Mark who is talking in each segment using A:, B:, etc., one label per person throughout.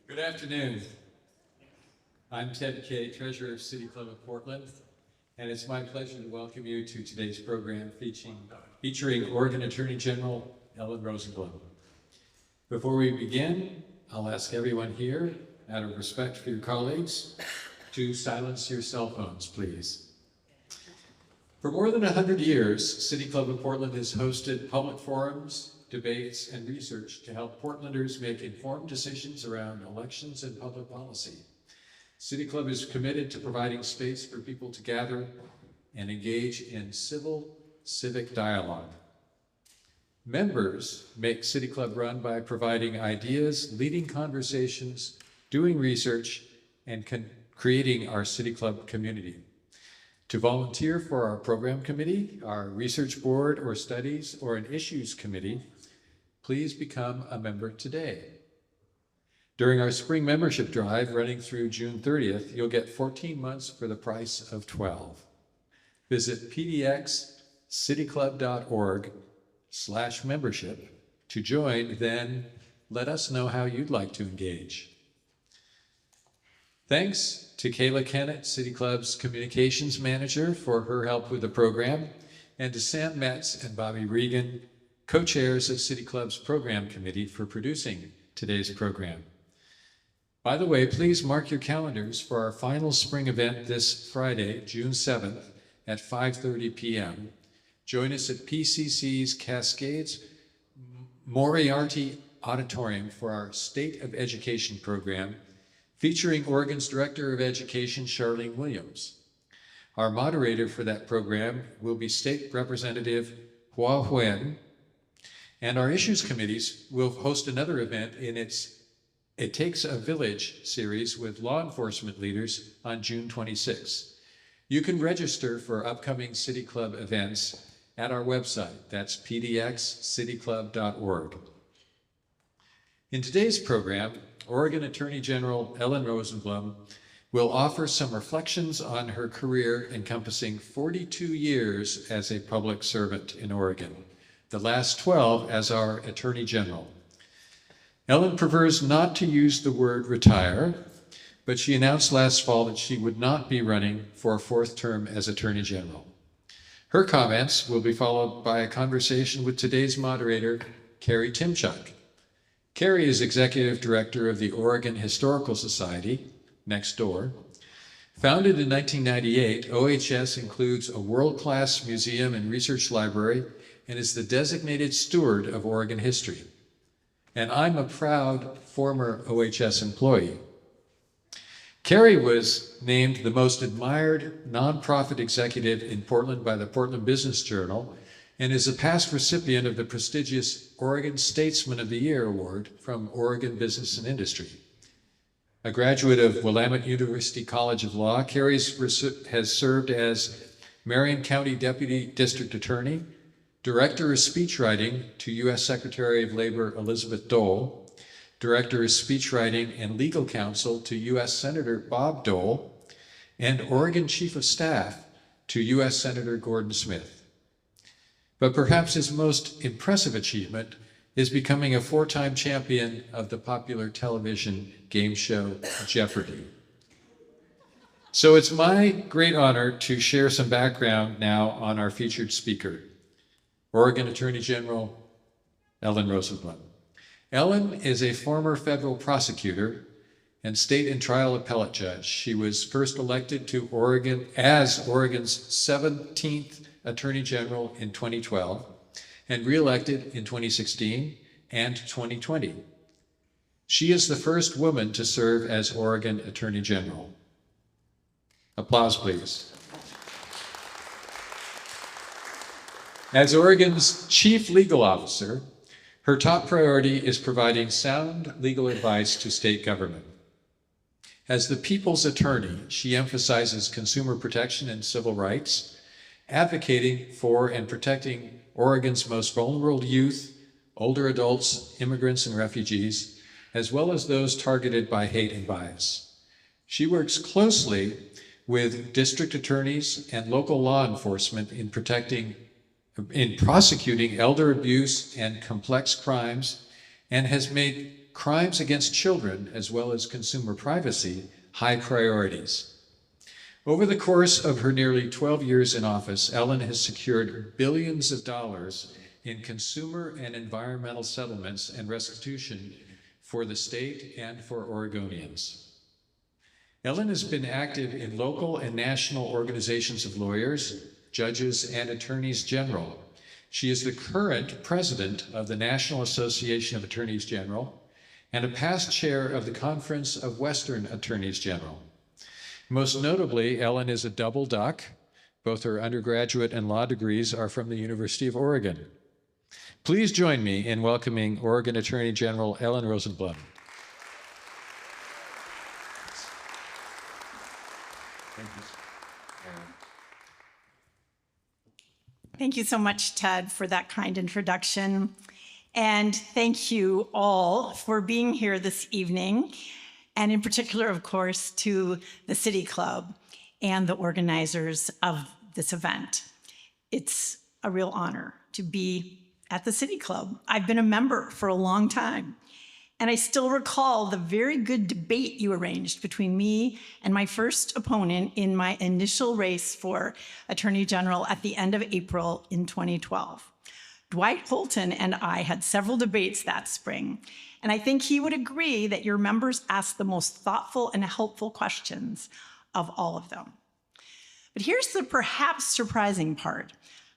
A: Good afternoon. I'm Ted Kay, Treasurer of City Club of Portland, and it's my pleasure to welcome you to today's program featuring Oregon Attorney General Ellen Rosenblum. Before we begin, I'll ask everyone here, out of respect for your colleagues, to silence your cell phones, please. For more than 100 years, City Club of Portland has hosted public forums, debates, and research to help Portlanders make informed decisions around elections and public policy. City Club is committed to providing space for people to gather and engage in civic dialogue. Members make City Club run by providing ideas, leading conversations, doing research, and creating our City Club community. To volunteer for our program committee, our research board or studies, or an issues committee, please become a member today. During our spring membership drive running through June 30th, you'll get 14 months for the price of 12. Visit pdxcityclub.org/membership to join, then let us know how you'd like to engage. Thanks to Kayla Kennett, City Club's communications manager, for her help with the program, and to Sam Metz and Bobby Regan, co-chairs of City Club's program committee, for producing today's program. By the way, please mark your calendars for our final spring event this Friday, June 7th at 5:30 p.m. Join us at PCC's Cascades Moriarty Auditorium for our State of Education program, featuring Oregon's Director of Education, Charlene Williams. Our moderator for that program will be State Representative Hua Huen, and our issues committees will host another event in its It Takes a Village series with law enforcement leaders on June 26. You can register for upcoming City Club events at our website. That's pdxcityclub.org. In today's program, Oregon Attorney General Ellen Rosenblum will offer some reflections on her career encompassing 42 years as a public servant in Oregon, the last 12 as our Attorney General. Ellen prefers not to use the word retire, but she announced last fall that she would not be running for a fourth term as Attorney General. Her comments will be followed by a conversation with today's moderator, Kerry Tymchuk. Kerry is Executive Director of the Oregon Historical Society, next door. Founded in 1998, OHS includes a world-class museum and research library and is the designated steward of Oregon history. And I'm a proud former OHS employee. Kerry was named the most admired nonprofit executive in Portland by the Portland Business Journal and is a past recipient of the prestigious Oregon Statesman of the Year Award from Oregon Business and Industry. A graduate of Willamette University College of Law, Kerry has served as Marion County Deputy District Attorney, Director of Speechwriting to U.S. Secretary of Labor Elizabeth Dole, Director of Speechwriting and Legal Counsel to U.S. Senator Bob Dole, and Oregon Chief of Staff to U.S. Senator Gordon Smith. But perhaps his most impressive achievement is becoming a four-time champion of the popular television game show Jeopardy! So it's my great honor to share some background now on our featured speaker, Oregon Attorney General Ellen Rosenblum. Ellen is a former federal prosecutor and state and trial appellate judge. She was first elected to Oregon as Oregon's 17th Attorney General in 2012 and re-elected in 2016 and 2020. She is the first woman to serve as Oregon Attorney General. Applause, please. As Oregon's chief legal officer, her top priority is providing sound legal advice to state government. As the people's attorney, she emphasizes consumer protection and civil rights, advocating for and protecting Oregon's most vulnerable youth, older adults, immigrants, and refugees, as well as those targeted by hate and bias. She works closely with district attorneys and local law enforcement in prosecuting elder abuse and complex crimes, and has made crimes against children, as well as consumer privacy, high priorities. Over the course of her nearly 12 years in office, Ellen has secured billions of dollars in consumer and environmental settlements and restitution for the state and for Oregonians. Ellen has been active in local and national organizations of lawyers, judges, and attorneys general. She is the current president of the National Association of Attorneys General and a past chair of the Conference of Western Attorneys General. Most notably, Ellen is a double duck. Both her undergraduate and law degrees are from the University of Oregon. Please join me in welcoming Oregon Attorney General Ellen Rosenblum.
B: Thank you so much, Ted, for that kind introduction. And thank you all for being here this evening, and in particular, of course, to the City Club and the organizers of this event. It's a real honor to be at the City Club. I've been a member for a long time, and I still recall the very good debate you arranged between me and my first opponent in my initial race for Attorney General at the end of April in 2012. Dwight Holton and I had several debates that spring, and I think he would agree that your members asked the most thoughtful and helpful questions of all of them. But here's the perhaps surprising part.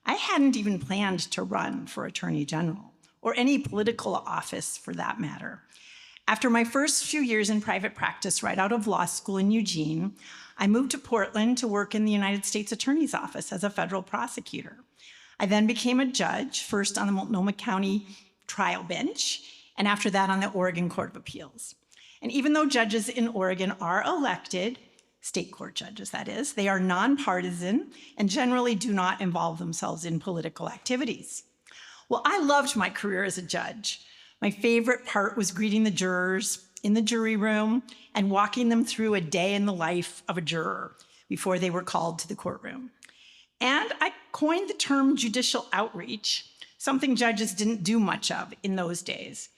B: I hadn't even planned to run for Attorney General, or any political office for that matter. After my first few years in private practice right out of law school in Eugene, I moved to Portland to work in the United States Attorney's Office as a federal prosecutor. I then became a judge, first on the Multnomah County trial bench, and after that on the Oregon Court of Appeals. And even though judges in Oregon are elected, state court judges that is, they are nonpartisan and generally do not involve themselves in political activities. Well, I loved my career as a judge. My favorite part was greeting the jurors in the jury room and walking them through a day in the life of a juror before they were called to the courtroom. And I coined the term judicial outreach, something judges didn't do much of in those days.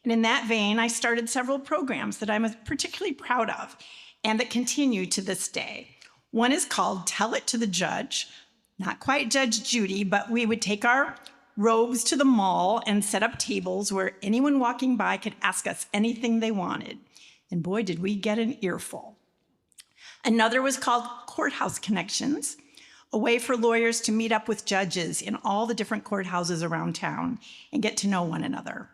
B: And in that vein, I started several programs that I'm particularly proud of and that continue to this day. One is called Tell It to the Judge, not quite Judge Judy, but we would take our robes to the mall and set up tables where anyone walking by could ask us anything they wanted. And boy, did we get an earful. Another was called Courthouse Connections, a way for lawyers to meet up with judges in all the different courthouses around town and get to know one another.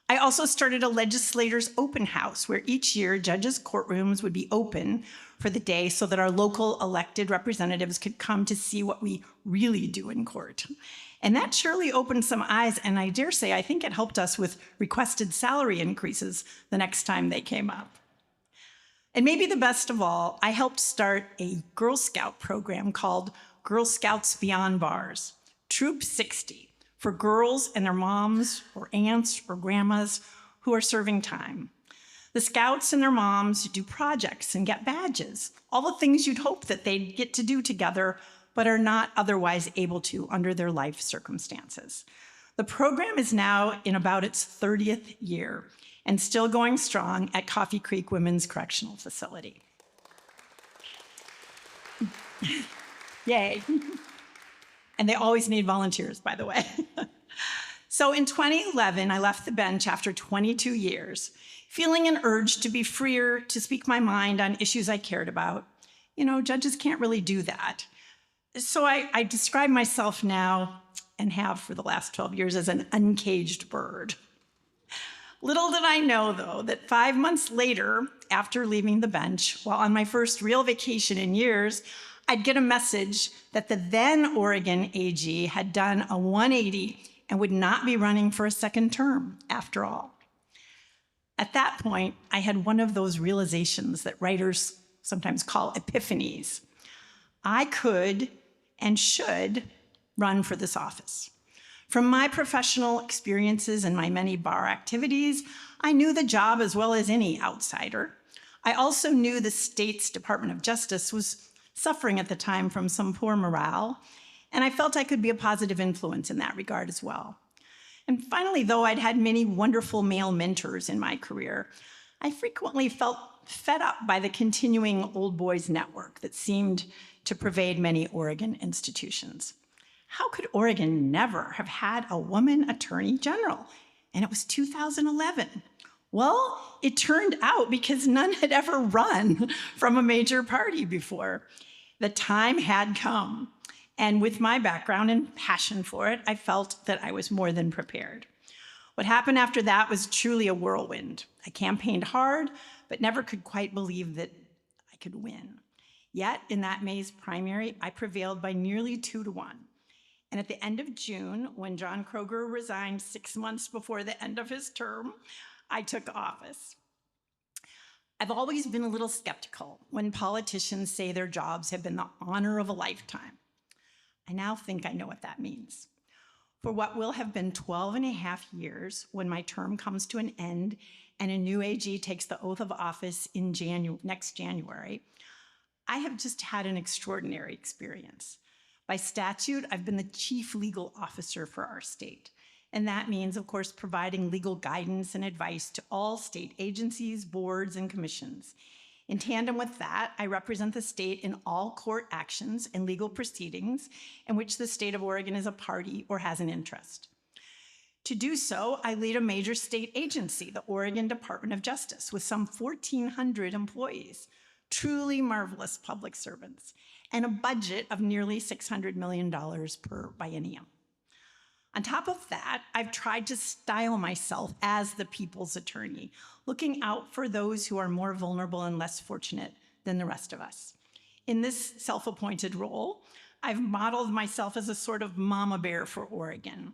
B: I also started a legislators' open house where each year judges' courtrooms would be open for the day so that our local elected representatives could come to see what we really do in court. And that surely opened some eyes, and I dare say I think it helped us with requested salary increases the next time they came up. And maybe the best of all, I helped start a Girl Scout program called Girl Scouts Beyond Bars, Troop 60, for girls and their moms or aunts or grandmas who are serving time. The Scouts and their moms do projects and get badges, all the things you'd hope that they'd get to do together, but are not otherwise able to under their life circumstances. The program is now in about its 30th year and still going strong at Coffee Creek Women's Correctional Facility. Yay. And they always need volunteers, by the way. So in 2011, I left the bench after 22 years, feeling an urge to be freer to speak my mind on issues I cared about. You know, judges can't really do that. So I describe myself now, and have for the last 12 years, as an uncaged bird. Little did I know, though, that 5 months later, after leaving the bench, while on my first real vacation in years, I'd get a message that the then Oregon AG had done a 180 and would not be running for a second term after all. At that point, I had one of those realizations that writers sometimes call epiphanies. I could and should run for this office. From my professional experiences and my many bar activities, I knew the job as well as any outsider. I also knew the state's Department of Justice was suffering at the time from some poor morale, and I felt I could be a positive influence in that regard as well. And finally, though I'd had many wonderful male mentors in my career, I frequently felt fed up by the continuing old boys network that seemed to pervade many Oregon institutions. How could Oregon never have had a woman attorney general? And it was 2011. Well, it turned out because none had ever run from a major party before. The time had come. And with my background and passion for it, I felt that I was more than prepared. What happened after that was truly a whirlwind. I campaigned hard, but never could quite believe that I could win. Yet, in that May's primary, I prevailed by nearly 2-1. And at the end of June, when John Kroger resigned 6 months before the end of his term, I took office. I've always been a little skeptical when politicians say their jobs have been the honor of a lifetime. I now think I know what that means. For what will have been 12 and a half years when my term comes to an end and a new AG takes the oath of office in next January, I have just had an extraordinary experience. By statute, I've been the chief legal officer for our state. And that means, of course, providing legal guidance and advice to all state agencies, boards, and commissions. In tandem with that, I represent the state in all court actions and legal proceedings in which the state of Oregon is a party or has an interest. To do so, I lead a major state agency, the Oregon Department of Justice, with some 1,400 employees, truly marvelous public servants, and a budget of nearly $600 million per biennium. On top of that, I've tried to style myself as the people's attorney, looking out for those who are more vulnerable and less fortunate than the rest of us. In this self-appointed role, I've modeled myself as a sort of mama bear for Oregon.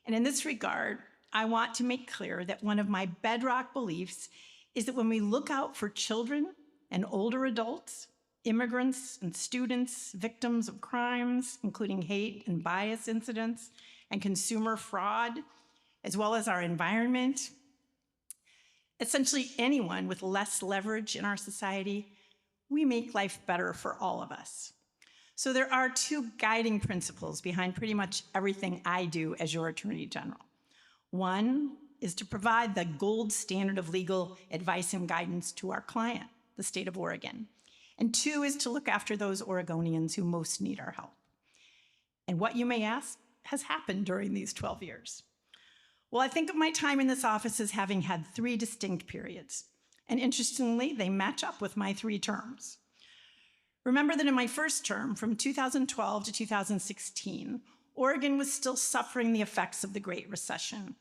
B: And in this regard, I want to make clear that one of my bedrock beliefs is that when we look out for children and older adults, immigrants and students, victims of crimes, including hate and bias incidents, and consumer fraud, as well as our environment, essentially anyone with less leverage in our society, we make life better for all of us. So there are 2 guiding principles behind pretty much everything I do as your Attorney General. One is to provide the gold standard of legal advice and guidance to our client, the state of Oregon. And 2 is to look after those Oregonians who most need our help. And what, you may ask, has happened during these 12 years? Well, I think of my time in this office as having had 3 distinct periods. And interestingly, they match up with my 3 terms. Remember that in my first term, from 2012 to 2016, Oregon was still suffering the effects of the Great Recession.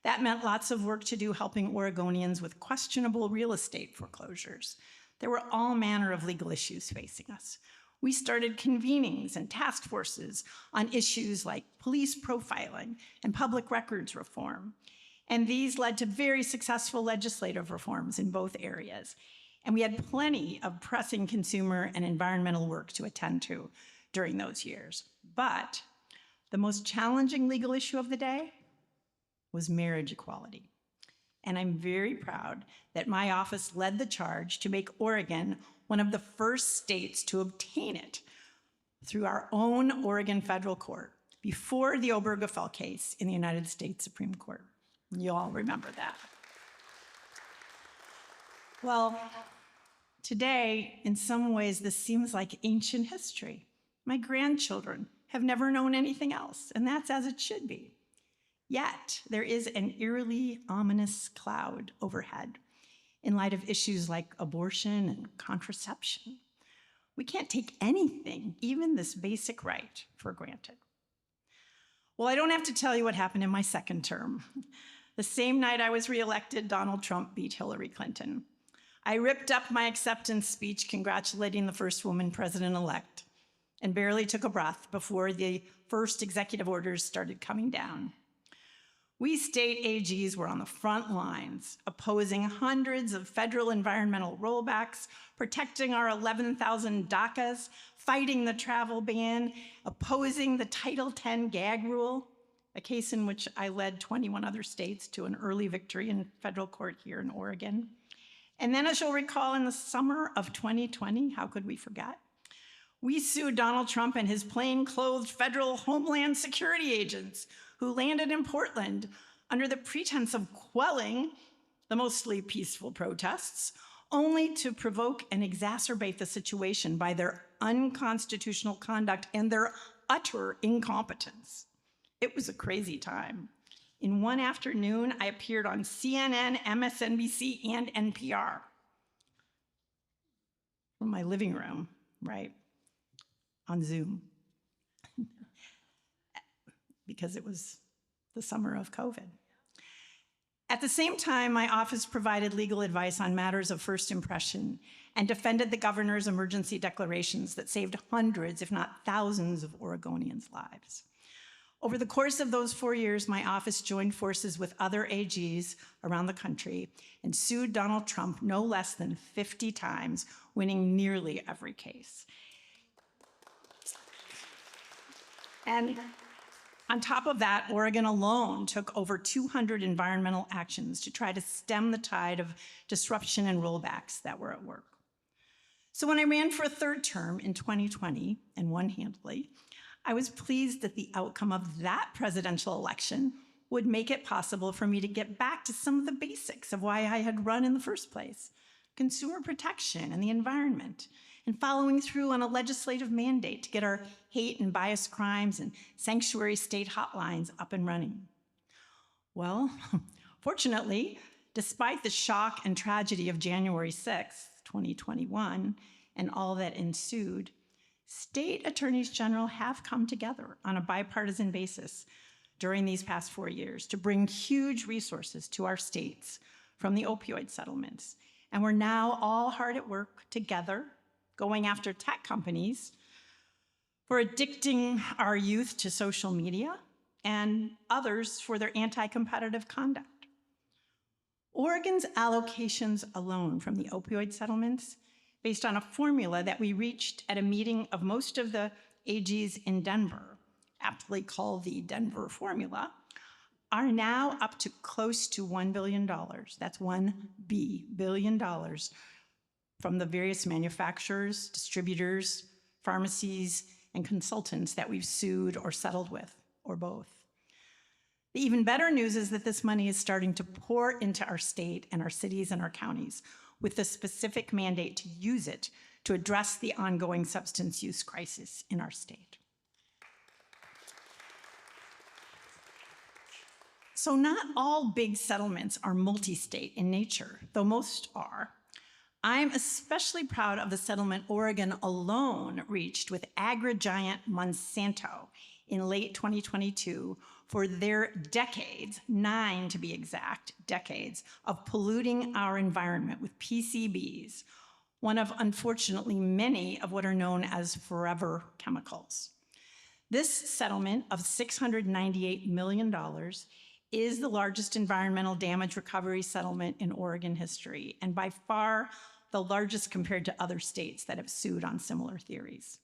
B: That meant lots of work to do helping Oregonians with questionable real estate foreclosures. There were all manner of legal issues facing us. We started convenings and task forces on issues like police profiling and public records reform. And these led to very successful legislative reforms in both areas. And we had plenty of pressing consumer and environmental work to attend to during those years. But the most challenging legal issue of the day was marriage equality. And I'm very proud that my office led the charge to make Oregon one of the first states to obtain it through our own Oregon federal court before the Obergefell case in the United States Supreme Court. You all remember that. Well, today, in some ways, this seems like ancient history. My grandchildren have never known anything else, and that's as it should be. Yet, there is an eerily ominous cloud overhead in light of issues like abortion and contraception. We can't take anything, even this basic right, for granted. Well, I don't have to tell you what happened in my second term. The same night I was reelected, Donald Trump beat Hillary Clinton. I ripped up my acceptance speech congratulating the first woman president-elect and barely took a breath before the first executive orders started coming down. We state AGs were on the front lines, opposing hundreds of federal environmental rollbacks, protecting our 11,000 DACAs, fighting the travel ban, opposing the Title X gag rule, a case in which I led 21 other states to an early victory in federal court here in Oregon. And then, as you'll recall, in the summer of 2020, how could we forget? We sued Donald Trump and his plain-clothed federal Homeland Security agents who landed in Portland under the pretense of quelling the mostly peaceful protests, only to provoke and exacerbate the situation by their unconstitutional conduct and their utter incompetence. It was a crazy time. In one afternoon, I appeared on CNN, MSNBC, and NPR from my living room, right, on Zoom, because it was the summer of COVID. At the same time, my office provided legal advice on matters of first impression and defended the governor's emergency declarations that saved hundreds, if not thousands, of Oregonians' lives. Over the course of those 4 years, my office joined forces with other AGs around the country and sued Donald Trump no less than 50 times, winning nearly every case. And on top of that, Oregon alone took over 200 environmental actions to try to stem the tide of disruption and rollbacks that were at work. So when I ran for a third term in 2020, and won handily, I was pleased that the outcome of that presidential election would make it possible for me to get back to some of the basics of why I had run in the first place: consumer protection and the environment, and following through on a legislative mandate to get our hate and bias crimes and sanctuary state hotlines up and running. Well, fortunately, despite the shock and tragedy of January 6th, 2021, and all that ensued, state attorneys general have come together on a bipartisan basis during these past 4 years to bring huge resources to our states from the opioid settlements. And we're now all hard at work together, going after tech companies for addicting our youth to social media and others for their anti-competitive conduct. Oregon's allocations alone from the opioid settlements, based on a formula that we reached at a meeting of most of the AGs in Denver, aptly called the Denver formula, are now up to close to $1 billion. That's $1 billion from the various manufacturers, distributors, pharmacies, and consultants that we've sued or settled with, or both. The even better news is that this money is starting to pour into our state and our cities and our counties, with the specific mandate to use it to address the ongoing substance use crisis in our state. So not all big settlements are multi-state in nature, though most are. I'm especially proud of the settlement Oregon alone reached with agri-giant Monsanto in late 2022 for their decades, 9 to be exact, decades of polluting our environment with PCBs, one of unfortunately many of what are known as forever chemicals. This settlement of $698 million is the largest environmental damage recovery settlement in Oregon history, and by far the largest compared to other states that have sued on similar theories.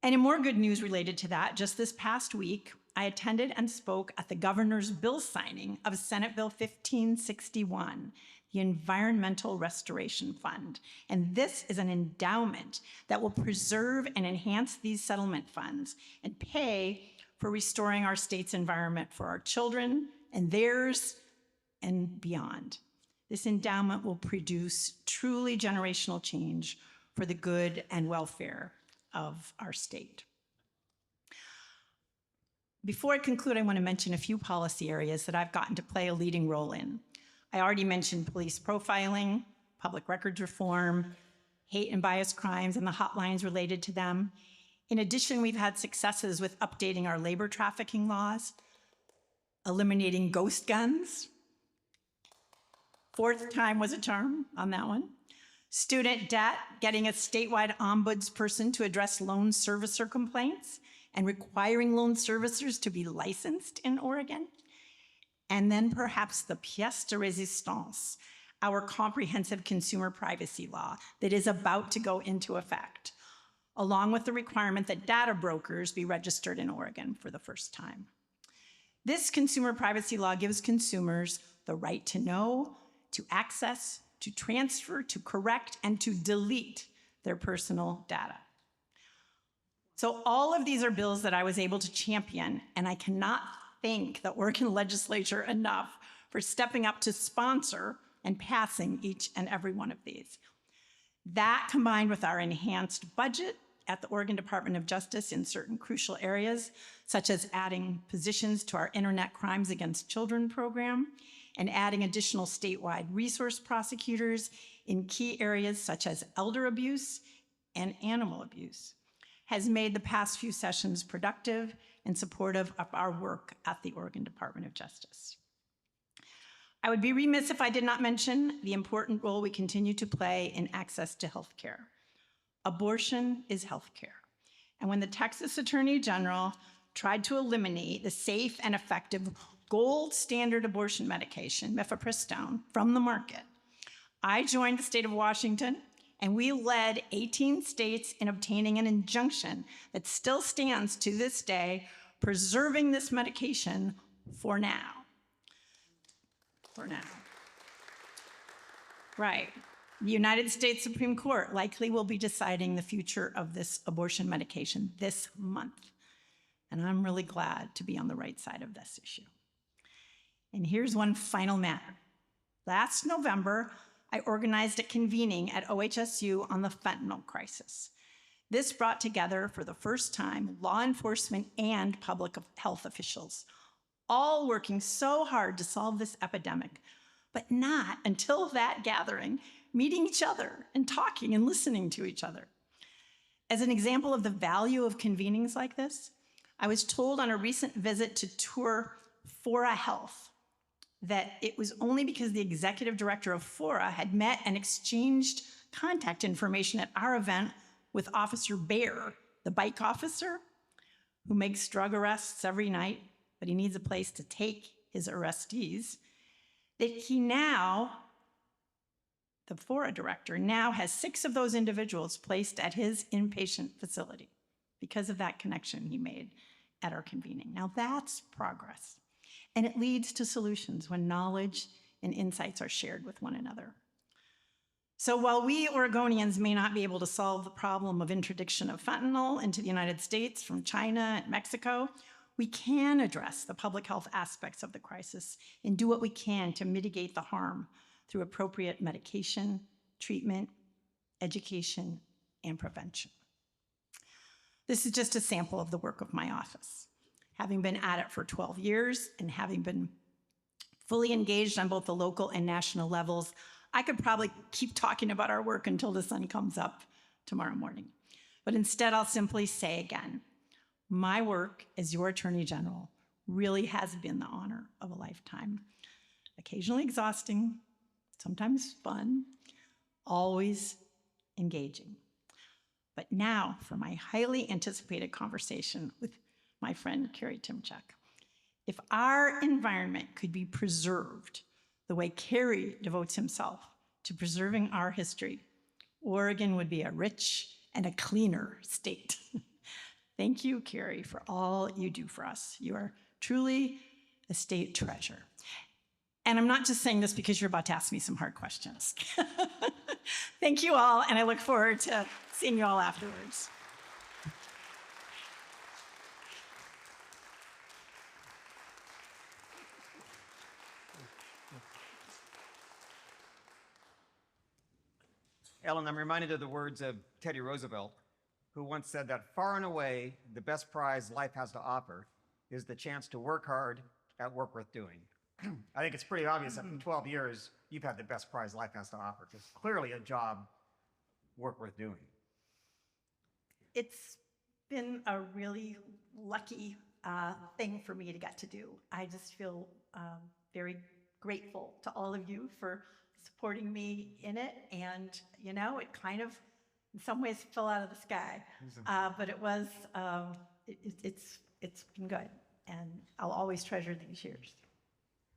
B: And in more good news related to that, just this past week, I attended and spoke at the governor's bill signing of Senate Bill 1561, the Environmental Restoration Fund. And this is an endowment that will preserve and enhance these settlement funds and pay for restoring our state's environment for our children and theirs and beyond. This endowment will produce truly generational change for the good and welfare of our state. Before I conclude, I want to mention a few policy areas that I've gotten to play a leading role in. I already mentioned police profiling, public records reform, hate and bias crimes and the hotlines related to them. In addition, we've had successes with updating our labor trafficking laws, eliminating ghost guns. Fourth time was a charm on that one. Student debt, getting a statewide ombudsperson to address loan servicer complaints and requiring loan servicers to be licensed in Oregon. And then perhaps the pièce de résistance, our comprehensive consumer privacy law that is about to go into effect, along with the requirement that data brokers be registered in Oregon for the first time. This consumer privacy law gives consumers the right to know, to access, to transfer, to correct, and to delete their personal data. So all of these are bills that I was able to champion, and I cannot thank the Oregon legislature enough for stepping up to sponsor and passing each and every one of these. That, combined with our enhanced budget at the Oregon Department of Justice in certain crucial areas, such as adding positions to our Internet Crimes Against Children program and adding additional statewide resource prosecutors in key areas such as elder abuse and animal abuse, has made the past few sessions productive and supportive of our work at the Oregon Department of Justice. I would be remiss if I did not mention the important role we continue to play in access to health care. Abortion is health care. And when the Texas Attorney General tried to eliminate the safe and effective gold standard abortion medication, mifepristone, from the market, I joined the state of Washington, and we led 18 states in obtaining an injunction that still stands to this day, preserving this medication for now. For now. Right. The United States Supreme Court likely will be deciding the future of this abortion medication this month. And I'm really glad to be on the right side of this issue. And here's one final matter. Last November, I organized a convening at OHSU on the fentanyl crisis. This brought together, for the first time, law enforcement and public health officials, all working so hard to solve this epidemic, but not until that gathering, meeting each other and talking and listening to each other. As an example of the value of convenings like this, I was told on a recent visit to tour Fora Health that it was only because the executive director of Fora had met and exchanged contact information at our event with Officer Bear, the bike officer who makes drug arrests every night, but he needs a place to take his arrestees, that he now, the Fora director, now has 6 of those individuals placed at his inpatient facility because of that connection he made at our convening. Now that's progress. And it leads to solutions when knowledge and insights are shared with one another. So while we Oregonians may not be able to solve the problem of interdiction of fentanyl into the United States from China and Mexico, we can address the public health aspects of the crisis and do what we can to mitigate the harm through appropriate medication, treatment, education, and prevention. This is just a sample of the work of my office. Having been at it for 12 years and having been fully engaged on both the local and national levels, I could probably keep talking about our work until the sun comes up tomorrow morning. But instead, I'll simply say again, my work as your Attorney General really has been the honor of a lifetime. Occasionally exhausting, sometimes fun, always engaging. But now for my highly anticipated conversation with my friend Kerry Tymchuk. If our environment could be preserved the way Kerry devotes himself to preserving our history, Oregon would be a rich and a cleaner state. Thank you, Kerry, for all you do for us. You are truly a state treasure. And I'm not just saying this because you're about to ask me some hard questions. Thank you all, and I look forward to seeing you all afterwards.
C: Ellen, I'm reminded of the words of Teddy Roosevelt, who once said that far and away, the best prize life has to offer is the chance to work hard at work worth doing. I think it's pretty obvious that in 12 years, you've had the best prize life has to offer. It's clearly a job work worth doing.
B: It's been a really lucky thing for me to get to do. I just feel very grateful to all of you for supporting me in it. And, you know, it kind of, in some ways, fell out of the sky. But it was, it's been good. And I'll always treasure these years.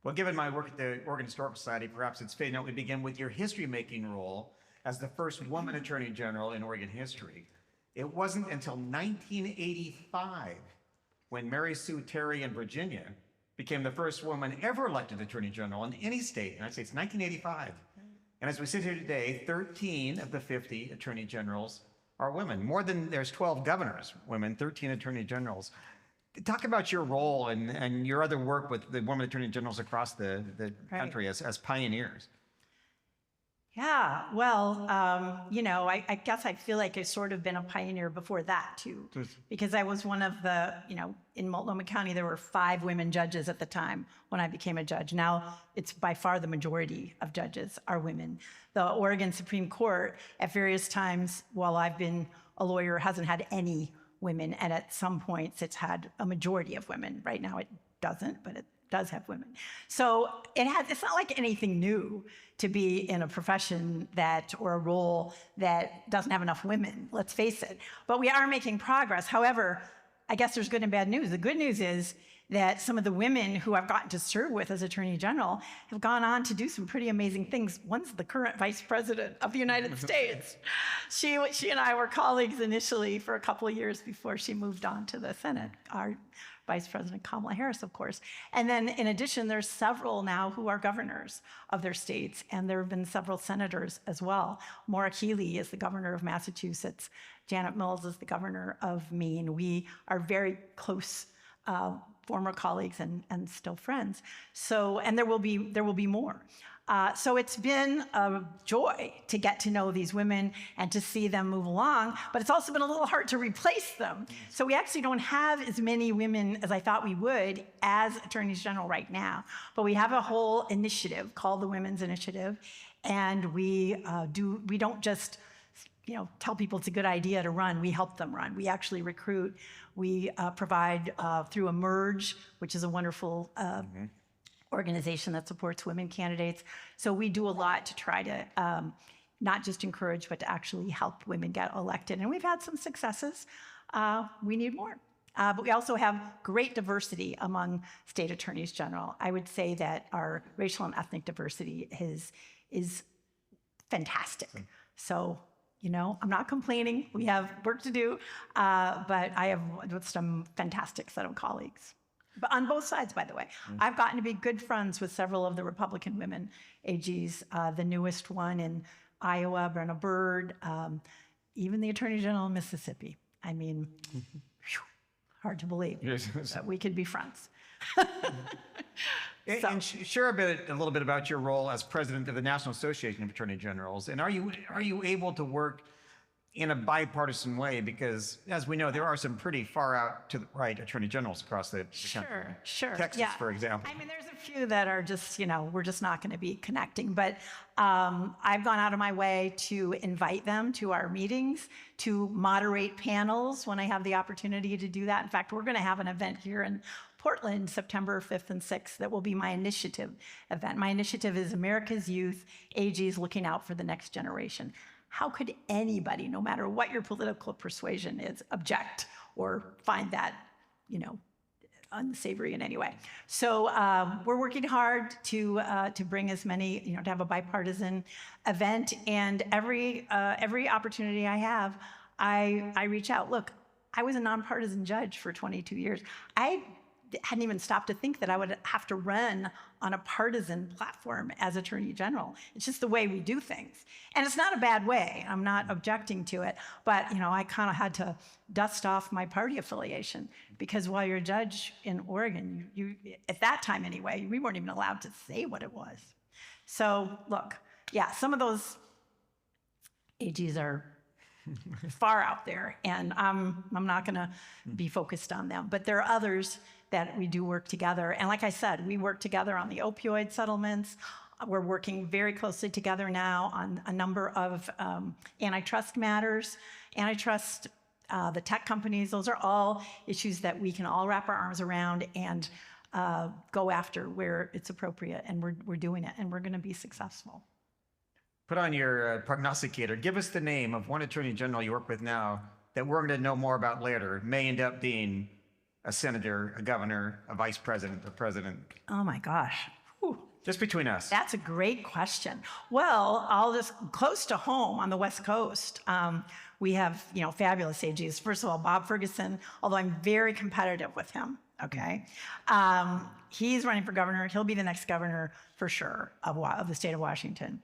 C: Well, given my work at the Oregon Historical Society, perhaps it's fitting that we begin with your history-making role as the first woman Attorney General in Oregon history. It wasn't until 1985 when Mary Sue Terry in Virginia became the first woman ever elected Attorney General in any state. And I'd say it's 1985. And as we sit here today, 13 of the 50 Attorney Generals are women. More than there's 12 governors, women, 13 attorney generals. Talk about your role and your other work with the women attorney generals across the country as pioneers.
B: Yeah, well, you know, I guess I feel like I've sort of been a pioneer before that too, because I was one of the, you know, in Multnomah County, there were 5 women judges at the time when I became a judge. Now it's by far the majority of judges are women. The Oregon Supreme Court at various times while I've been a lawyer hasn't had any women, and at some points it's had a majority of women. Right now it doesn't, but it does have women. So it's not like anything new to be in a profession or a role that doesn't have enough women, let's face it. But we are making progress. However, I guess there's good and bad news. The good news is that some of the women who I've gotten to serve with as Attorney General have gone on to do some pretty amazing things. One's the current Vice President of the United States. She and I were colleagues initially for a couple of years before she moved on to the Senate, our Vice President Kamala Harris, of course. And then in addition, there's several now who are governors of their states, and there have been several senators as well. Maura Healey is the governor of Massachusetts. Janet Mills is the governor of Maine. We are very close former colleagues and still friends. So, and there will be more. So it's been a joy to get to know these women and to see them move along, but it's also been a little hard to replace them. So we actually don't have as many women as I thought we would as attorneys general right now. But we have a whole initiative called the Women's Initiative, and we don't just tell people it's a good idea to run. We help them run. We actually recruit. We provide through Emerge, which is a wonderful organization that supports women candidates. So we do a lot to try to not just encourage, but to actually help women get elected. And we've had some successes. We need more. But we also have great diversity among state attorneys general. I would say that our racial and ethnic diversity is fantastic. So, I'm not complaining. We have work to do, but I have some fantastic set of colleagues. But on both sides, by the way. I've gotten to be good friends with several of the Republican women AGs, the newest one in Iowa, Brenna Byrd, even the Attorney General of Mississippi. I mean, hard to believe that we could be friends.
C: And share a little bit about your role as president of the National Association of Attorney Generals. And are you able to work in a bipartisan way? Because as we know, there are some pretty far out to the right attorney generals across the country.
B: Sure.
C: Texas,
B: yeah.
C: for example.
B: I mean, there's a few that are just, we're just not going to be connecting. But I've gone out of my way to invite them to our meetings, to moderate panels when I have the opportunity to do that. In fact, we're going to have an event here in Portland, September 5th and 6th, that will be my initiative event. My initiative is America's Youth AGs Looking Out for the Next Generation. How could anybody, no matter what your political persuasion is, object or find that, unsavory in any way? So we're working hard to bring as many, to have a bipartisan event. And every opportunity I have, I reach out. Look, I was a nonpartisan judge for 22 years. I hadn't even stopped to think that I would have to run on a partisan platform as Attorney General. It's just the way we do things. And it's not a bad way. I'm not objecting to it. But, I kind of had to dust off my party affiliation, because while you're a judge in Oregon, you at that time anyway, we weren't even allowed to say what it was. So look, yeah, some of those AGs are far out there, and I'm not going to be focused on them. But there are others that we do work together. And like I said, we work together on the opioid settlements. We're working very closely together now on a number of antitrust matters. Antitrust, the tech companies, those are all issues that we can all wrap our arms around and go after where it's appropriate. And we're doing it, and we're going to be successful.
C: Put on your prognosticator. Give us the name of one attorney general you work with now that we're going to know more about later. It may end up being a senator, a governor, a vice president, a president.
B: Oh my gosh. Whew.
C: Just between us.
B: That's a great question. Well, I'll just close to home on the West Coast. We have, fabulous AGs. First of all, Bob Ferguson, although I'm very competitive with him. Okay. He's running for governor. He'll be the next governor for sure of the state of Washington.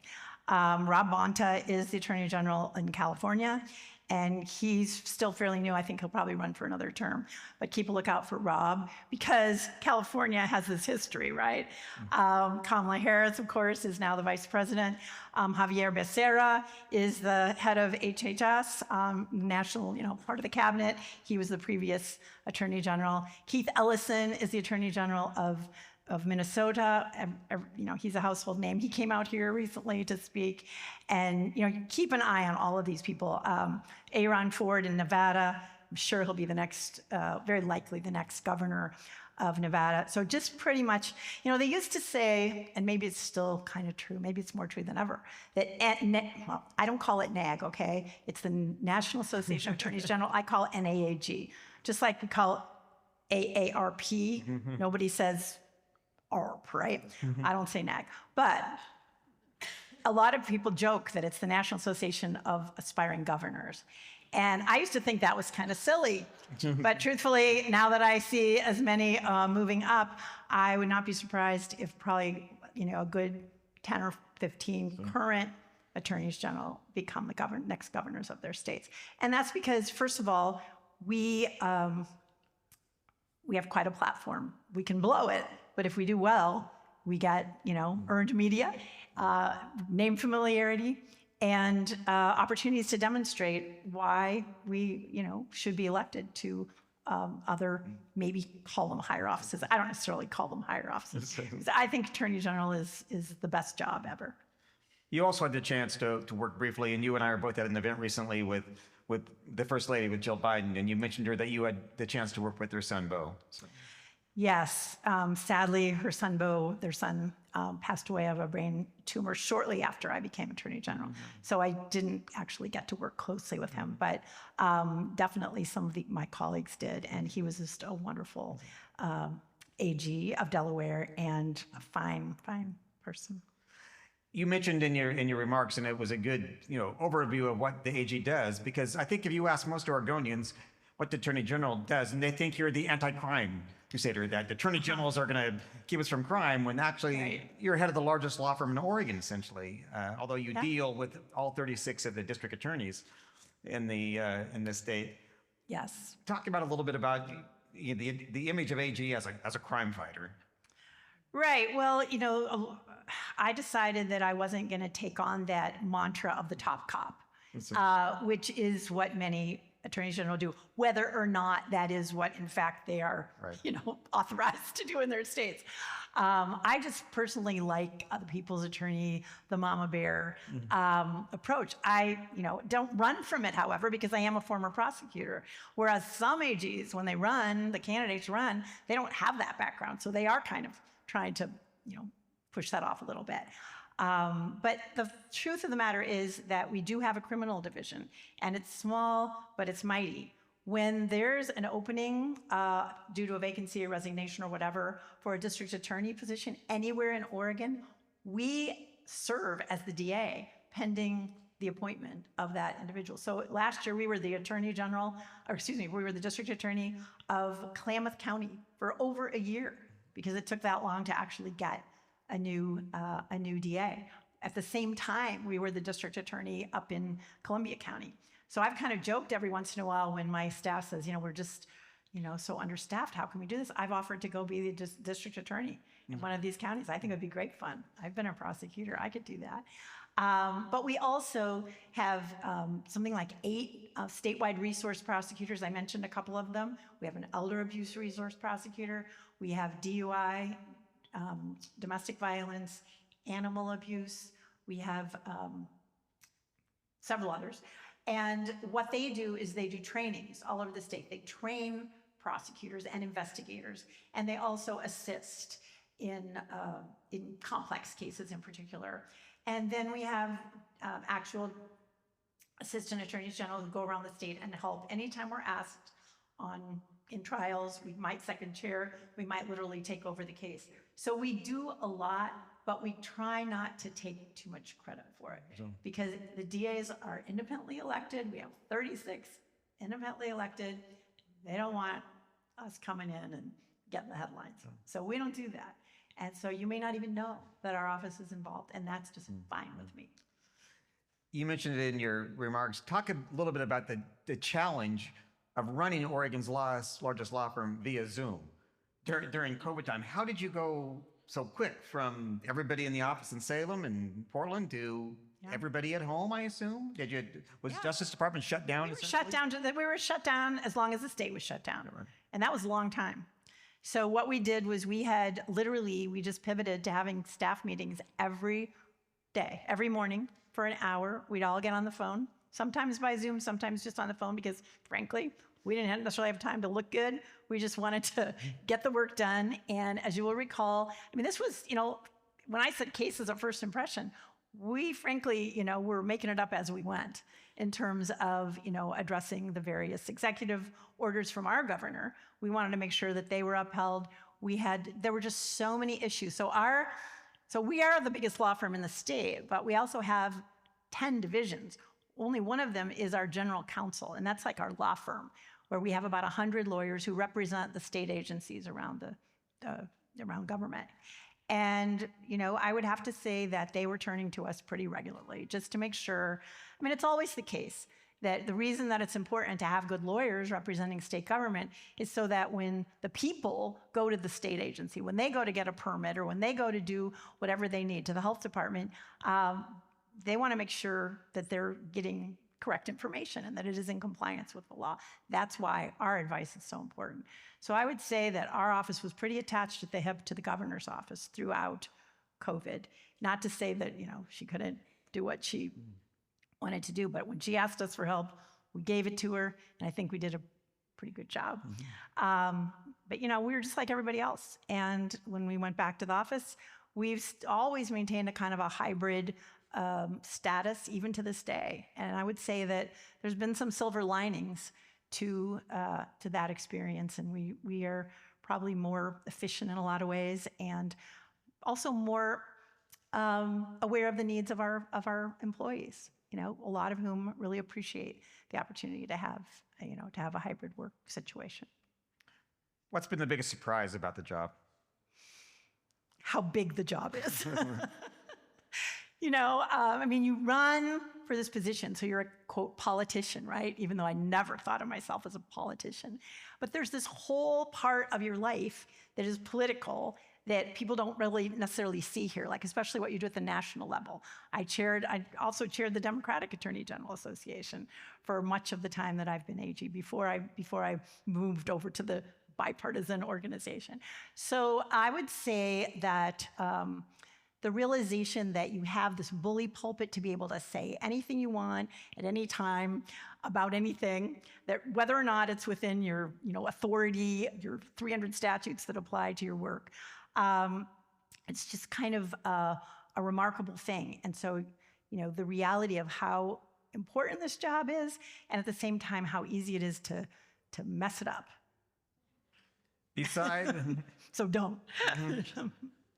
B: Rob Bonta is the Attorney General in California, and he's still fairly new. I think he'll probably run for another term, but keep a lookout for Rob, because California has this history, right? Kamala Harris, of course, is now the vice president. Javier Becerra is the head of HHS, national, part of the cabinet. He was the previous attorney general. Keith Ellison is the attorney general of Minnesota. He's a household name. He came out here recently to speak, and keep an eye on all of these people. Aaron Ford in Nevada, I'm sure he'll be the next, very likely the next governor of Nevada. So just pretty much, they used to say, and maybe it's still kind of true, maybe it's more true than ever, that, well, I don't call it NAG, okay? It's the National Association of Attorneys General. I call it NAAG. Just like we call it AARP, nobody says ARP, right? I don't say NAG. But a lot of people joke that it's the National Association of Aspiring Governors. And I used to think that was kind of silly. But truthfully, now that I see as many moving up, I would not be surprised if probably, a good 10 or 15 current attorneys general become the next governors of their states. And that's because, first of all, we have quite a platform. We can blow it, but if we do well, we get, earned media, name familiarity, and opportunities to demonstrate why we, should be elected to other, maybe call them higher offices. I don't necessarily call them higher offices. I think Attorney General is the best job ever.
C: You also had the chance to work briefly, and you and I were both at an event recently with the First Lady, with Jill Biden, and you mentioned her that you had the chance to work with her son, Beau. So.
B: Yes, sadly, her son, Beau, their son, passed away of a brain tumor shortly after I became Attorney General. So I didn't actually get to work closely with him, but definitely some of my colleagues did, and he was just a wonderful AG of Delaware and a fine, fine person.
C: You mentioned in your remarks, and it was a good overview of what the AG does, because I think if you ask most Oregonians what the Attorney General does, and they think you're the anti-crime crusader, that the Attorney Generals are going to keep us from crime, when actually you're head of the largest law firm in Oregon, essentially, although you deal with all 36 of the district attorneys in the state.
B: Yes.
C: Talk about a little bit about the image of AG as a crime fighter.
B: Right. Well, I decided that I wasn't going to take on that mantra of the top cop, which is what many attorneys general do, whether or not that is what, in fact, they are, authorized to do in their states. I just personally like the people's attorney, the mama bear approach. I, don't run from it, however, because I am a former prosecutor. Whereas some AGs, when they run, the candidates run, they don't have that background, so they are kind of trying to, push that off a little bit. But the truth of the matter is that we do have a criminal division, and it's small, but it's mighty. When there's an opening due to a vacancy or resignation or whatever for a district attorney position anywhere in Oregon, we serve as the DA pending the appointment of that individual. So last year we were the attorney general, we were the district attorney of Klamath County for over a year, because it took that long to actually get a new DA. At the same time, we were the district attorney up in Columbia County. So I've kind of joked every once in a while when my staff says, we're just, so understaffed, how can we do this? I've offered to go be the district attorney in one of these counties. I think it would be great fun. I've been a prosecutor, I could do that. But we also have something like 8 statewide resource prosecutors. I mentioned a couple of them. We have an elder abuse resource prosecutor. We have DUI, domestic violence, animal abuse. We have several others. And what they do is they do trainings all over the state. They train prosecutors and investigators, and they also assist in complex cases in particular. And then we have actual assistant attorneys general who go around the state and help anytime we're asked in trials. We might second chair, we might literally take over the case. So we do a lot, but we try not to take too much credit for it, because the DAs are independently elected. We have 36 independently elected. They don't want us coming in and getting the headlines. So we don't do that. And so you may not even know that our office is involved, and that's just fine with me.
C: You mentioned it in your remarks. Talk a little bit about the challenge of running Oregon's largest law firm via Zoom during COVID time. How did you go so quick from everybody in the office in Salem and Portland to everybody at home, I assume? Was Justice Department shut down?
B: We were shut down as long as the state was shut down.
C: Right.
B: And that was a long time. So what we did was we just pivoted to having staff meetings every day, every morning for an hour. We'd all get on the phone, sometimes by Zoom, sometimes just on the phone, because frankly, we didn't necessarily have time to look good. We just wanted to get the work done. And as you will recall, I mean, this was, when I said cases of first impression, we frankly, were making it up as we went in terms of, addressing the various executive orders from our governor. We wanted to make sure that they were upheld. There were just so many issues. So we are the biggest law firm in the state, but we also have 10 divisions. Only one of them is our general counsel, and that's like our law firm, where we have about 100 lawyers who represent the state agencies around around government. And, I would have to say that they were turning to us pretty regularly just to make sure. I mean, it's always the case that the reason that it's important to have good lawyers representing state government is so that when the people go to the state agency, when they go to get a permit or when they go to do whatever they need to the health department, they want to make sure that they're getting correct information and that it is in compliance with the law. That's why our advice is so important. So I would say that our office was pretty attached at the hip to the governor's office throughout COVID. Not to say that, she couldn't do what she wanted to do, but when she asked us for help, we gave it to her, and I think we did a pretty good job. But, we were just like everybody else. And when we went back to the office, we've always maintained a kind of a hybrid status, even to this day. And I would say that there's been some silver linings to that experience, and we are probably more efficient in a lot of ways, and also more aware of the needs of our employees. A lot of whom really appreciate the opportunity to have a hybrid work situation.
C: What's been the biggest surprise about the job?
B: How big the job is. You run for this position, so you're a, quote, politician, right? Even though I never thought of myself as a politician. But there's this whole part of your life that is political that people don't really necessarily see here, like especially what you do at the national level. I also chaired the Democratic Attorney General Association for much of the time that I've been AG, before I moved over to the bipartisan organization. So I would say that the realization that you have this bully pulpit to be able to say anything you want at any time about anything, that whether or not it's within your authority, your 300 statutes that apply to your work, it's just kind of a remarkable thing. And so, the reality of how important this job is, and at the same time, how easy it is to mess it up. So don't.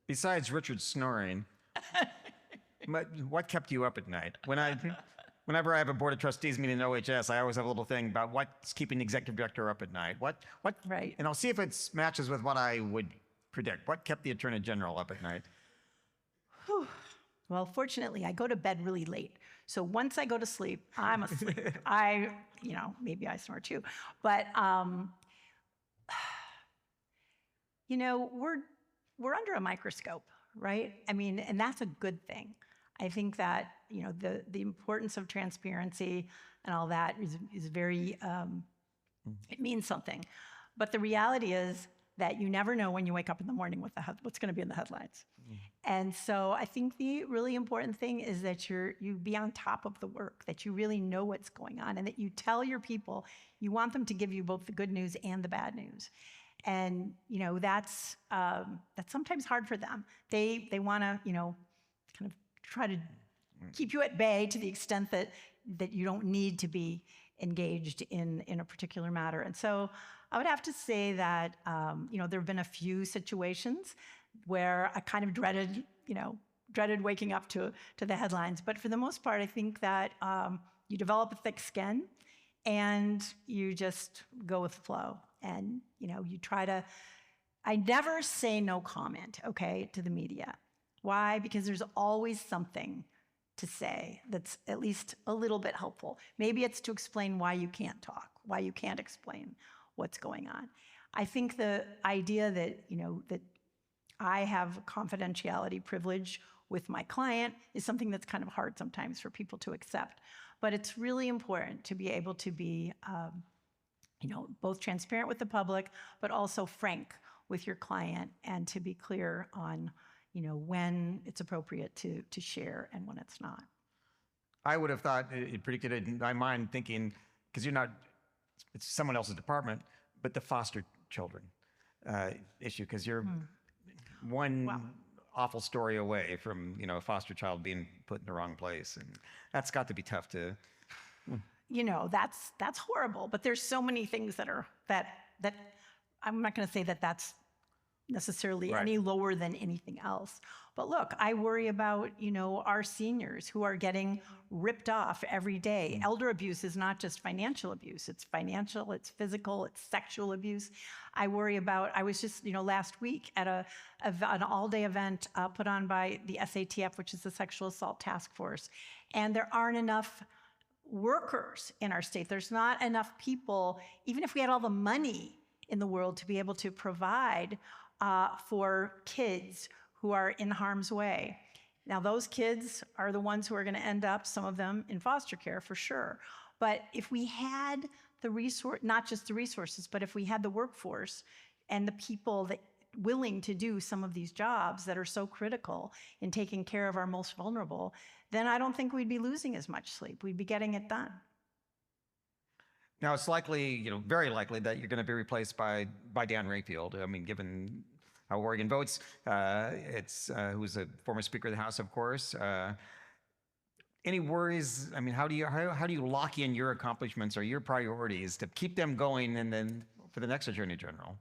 C: Besides Richard snoring, what kept you up at night? Whenever I have a board of trustees meeting in OHS, I always have a little thing about what's keeping the executive director up at night. What?
B: Right.
C: And I'll see if it matches with what I would predict. What kept the attorney general up at night?
B: Whew. Well, fortunately, I go to bed really late. So once I go to sleep, I'm asleep. Maybe I snore too. But, we're under a microscope, right? I mean, and that's a good thing. I think that, the importance of transparency and all that is very, it means something. But the reality is that you never know when you wake up in the morning what's going to be in the headlines. And so I think the really important thing is that you be on top of the work, that you really know what's going on, and that you tell your people you want them to give you both the good news and the bad news. And that's sometimes hard for them. They want to kind of try to keep you at bay to the extent that you don't need to be engaged in a particular matter. And so I would have to say that there have been a few situations where I kind of dreaded waking up to the headlines. But for the most part, I think that you develop a thick skin and you just go with the flow. And, you try to, I never say no comment, okay, to the media. Why? Because there's always something to say that's at least a little bit helpful? Maybe it's to explain why you can't talk, why you can't explain what's going on. I think the idea that, that I have confidentiality privilege with my client is something that's kind of hard sometimes for people to accept. But it's really important to be able to be, both transparent with the public, but also frank with your client, and to be clear on, when it's appropriate to share and when it's not.
C: I would have thought it predicted it in my mind, thinking, because it's someone else's department, but the foster children issue, because you're one awful story away from, a foster child being put in the wrong place. And that's got to be tough to...
B: That's horrible. But there's so many things that I'm not going to say that that's necessarily any lower than anything else. But look, I worry about, our seniors who are getting ripped off every day. Elder abuse is not just financial abuse. It's financial, it's physical, it's sexual abuse. I worry about, I was just, last week at an all-day event put on by the SATF, which is the Sexual Assault Task Force. And there aren't enough workers in our state. There's not enough people, even if we had all the money in the world to be able to provide for kids who are in harm's way. Now, those kids are the ones who are going to end up, some of them, in foster care for sure. But if we had the resource, not just the resources, but if we had the workforce and the people that willing to do some of these jobs that are so critical in taking care of our most vulnerable, then I don't think we'd be losing as much sleep. We'd be getting it done.
C: Now, it's likely, very likely that you're going to be replaced by Dan Rayfield. I mean, given how Oregon votes, who's a former Speaker of the House, of course. Any worries? I mean, how do you lock in your accomplishments or your priorities to keep them going, and then for the next Attorney General?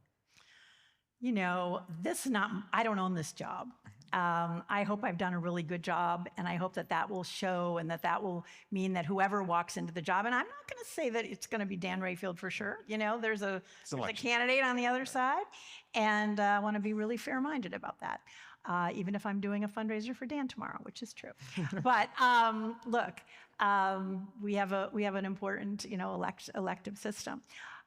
B: I don't own this job. I hope I've done a really good job, and I hope that will show, and that will mean that whoever walks into the job, and I'm not going to say that it's going to be Dan Rayfield for sure. There's a candidate on the other side, and I want to be really fair-minded about that, even if I'm doing a fundraiser for Dan tomorrow, which is true. But look, we have an important, elective system.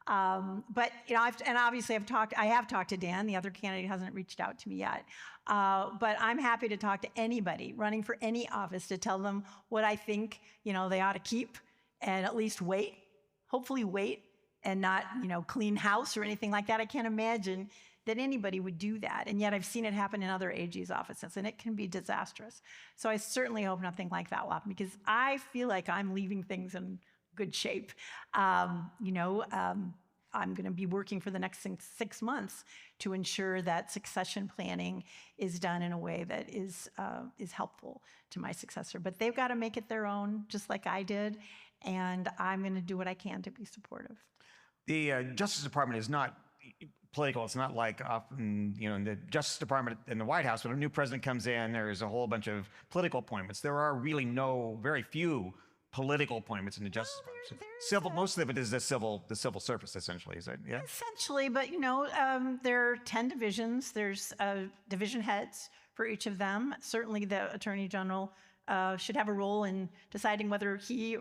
B: But obviously I have talked to Dan. The other candidate hasn't reached out to me yet. But I'm happy to talk to anybody running for any office to tell them what I think, they ought to keep, and at least hopefully wait, and not, clean house or anything like that. I can't imagine that anybody would do that. And yet I've seen it happen in other AG's offices, and it can be disastrous. So I certainly hope nothing like that will happen, because I feel like I'm leaving things in good shape. I'm going to be working for the next 6 months to ensure that succession planning is done in a way that is helpful to my successor. But they've got to make it their own, just like I did, and I'm going to do what I can to be supportive.
C: The Justice Department is not political. It's not like often, in the Justice Department in the White House, when a new president comes in, there's a whole bunch of political appointments. There are really very few political appointments in the Justice Department. Most of it is the civil service, essentially. Is that, yeah?
B: Essentially, but there are 10 divisions. There's division heads for each of them. Certainly, the Attorney General should have a role in deciding whether he